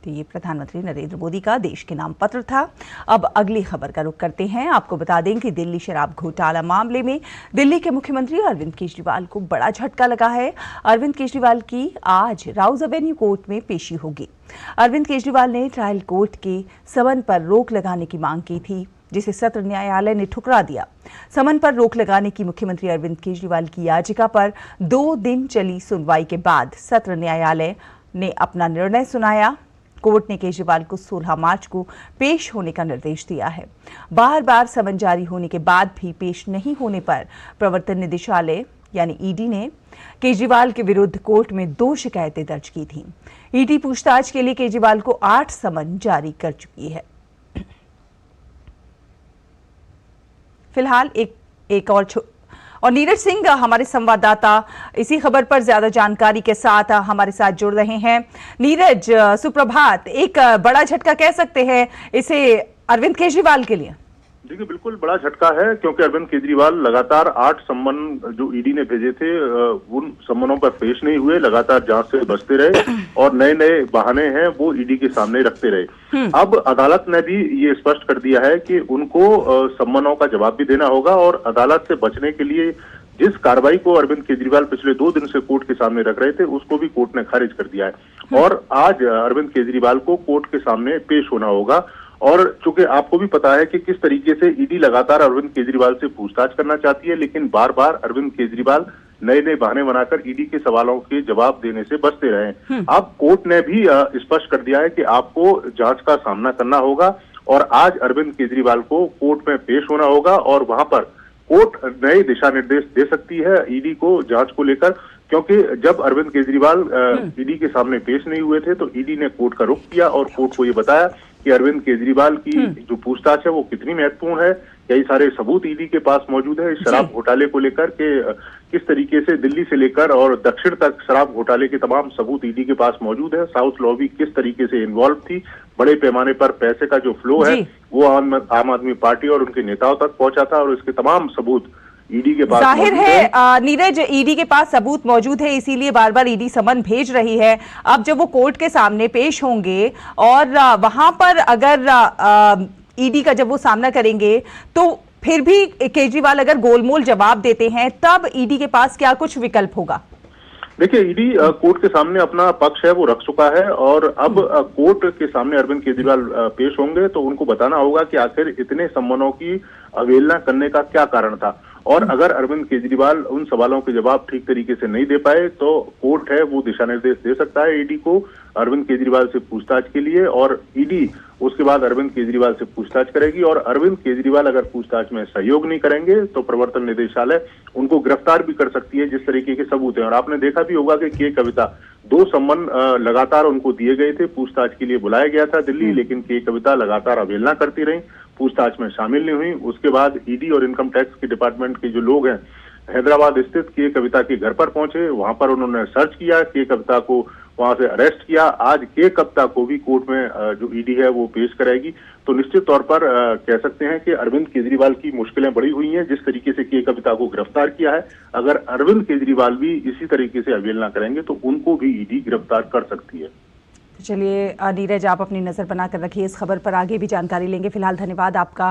तो ये प्रधानमंत्री नरेंद्र मोदी का देश के नाम पत्र था। अब अगली खबर का रुख करते हैं। आपको बता दें कि दिल्ली शराब घोटाला मामले में दिल्ली के मुख्यमंत्री अरविंद केजरीवाल को बड़ा झटका लगा है। अरविंद केजरीवाल की आज राउज एवेन्यू कोर्ट में पेशी होगी। अरविंद केजरीवाल ने ट्रायल कोर्ट के समन पर रोक लगाने की मांग की थी, जिसे सत्र न्यायालय ने ठुकरा दिया। समन पर रोक लगाने की मुख्यमंत्री अरविंद केजरीवाल की याचिका पर 2 दिन चली सुनवाई के बाद सत्र न्यायालय ने अपना निर्णय सुनाया। कोर्ट ने केजरीवाल को 16 मार्च को पेश होने का निर्देश दिया है। बार बार समन जारी होने के बाद भी पेश नहीं होने पर प्रवर्तन निदेशालय यानी ईडी ने केजरीवाल के विरुद्ध कोर्ट में 2 शिकायतें दर्ज की थीं। ईडी पूछताछ के लिए केजरीवाल को 8 समन जारी कर चुकी है। फिलहाल एक और नीरज सिंह हमारे संवाददाता इसी खबर पर ज्यादा जानकारी के साथ हमारे साथ जुड़ रहे हैं। नीरज, सुप्रभात। एक बड़ा झटका कह सकते हैं इसे अरविंद केजरीवाल के लिए। देखिए, बिल्कुल बड़ा झटका है, क्योंकि अरविंद केजरीवाल लगातार 8 सम्मन जो ईडी ने भेजे थे उन सम्मनों पर पेश नहीं हुए, लगातार जांच से बचते रहे और नए नए बहाने हैं वो ईडी के सामने रखते रहे। अब अदालत ने भी ये स्पष्ट कर दिया है कि उनको सम्मनों का जवाब भी देना होगा और अदालत से बचने के लिए जिस कार्रवाई को अरविंद केजरीवाल पिछले 2 दिन से कोर्ट के सामने रख रहे थे उसको भी कोर्ट ने खारिज कर दिया है और आज अरविंद केजरीवाल को कोर्ट के सामने पेश होना होगा। और चूंकि आपको भी पता है कि किस तरीके से ईडी लगातार अरविंद केजरीवाल से पूछताछ करना चाहती है, लेकिन बार बार अरविंद केजरीवाल नए नए बहाने बनाकर ईडी के सवालों के जवाब देने से बचते रहे। अब कोर्ट ने भी स्पष्ट कर दिया है कि आपको जांच का सामना करना होगा और आज अरविंद केजरीवाल को कोर्ट में पेश होना होगा और वहां पर कोर्ट नए दिशा निर्देश दे सकती है ईडी को जांच को लेकर, क्योंकि जब अरविंद केजरीवाल ईडी के सामने पेश नहीं हुए थे तो ईडी ने कोर्ट का रुख किया और कोर्ट को ये बताया कि अरविंद केजरीवाल की जो पूछताछ है वो कितनी महत्वपूर्ण है, कई सारे सबूत ईडी के पास मौजूद है इस शराब घोटाले को लेकर के किस तरीके से दिल्ली से लेकर और दक्षिण तक शराब घोटाले के तमाम सबूत ईडी के पास मौजूद है। साउथ लॉबी किस तरीके से इन्वॉल्व थी, बड़े पैमाने पर पैसे का जो फ्लो है वो आम आदमी पार्टी और उनके नेताओं तक पहुंचा था और इसके तमाम सबूत ईडी के पास जाहिर है। नीरज, ईडी के पास सबूत मौजूद है, इसीलिए बार बार ईडी समन भेज रही है। अब जब वो कोर्ट के सामने पेश होंगे और वहां पर अगर ईडी का जब वो सामना करेंगे तो फिर भी केजरीवाल अगर गोलमोल जवाब देते हैं तब ईडी के पास क्या कुछ विकल्प होगा? देखिए, ईडी कोर्ट के सामने अपना पक्ष है वो रख चुका है और अब कोर्ट के सामने अरविंद केजरीवाल पेश होंगे तो उनको बताना होगा कि आखिर इतने सम्मनों की अवहेलना करने का क्या कारण था और अगर अरविंद केजरीवाल उन सवालों के जवाब ठीक तरीके से नहीं दे पाए तो कोर्ट है वो दिशा निर्देश दे सकता है ईडी को अरविंद केजरीवाल से पूछताछ के लिए और ईडी उसके बाद अरविंद केजरीवाल से पूछताछ करेगी और अरविंद केजरीवाल अगर पूछताछ में सहयोग नहीं करेंगे तो प्रवर्तन निदेशालय उनको गिरफ्तार भी कर सकती है जिस तरीके के सबूत हैं। और आपने देखा भी होगा कि के कविता 2 सम्मन लगातार उनको दिए गए थे, पूछताछ के लिए बुलाया गया था दिल्ली, लेकिन के कविता लगातार अवहेलना करती रही, पूछताछ में शामिल नहीं हुई। उसके बाद ईडी और इनकम टैक्स के डिपार्टमेंट के जो लोग हैं हैदराबाद स्थित के कविता के घर पर पहुंचे, वहां पर उन्होंने सर्च किया, के कविता को वहां से अरेस्ट किया। आज के कविता को भी कोर्ट में जो ईडी है वो पेश कराएगी। तो निश्चित तौर पर कह सकते हैं कि अरविंद केजरीवाल की मुश्किलें बढ़ी हुई हैं जिस तरीके से के कविता को गिरफ्तार किया है। अगर अरविंद केजरीवाल भी इसी तरीके से अवहेलना करेंगे तो उनको भी ईडी गिरफ्तार कर सकती है। चलिए नीरज, आप अपनी नजर बनाकर रखिए इस खबर पर, आगे भी जानकारी लेंगे। फिलहाल धन्यवाद आपका।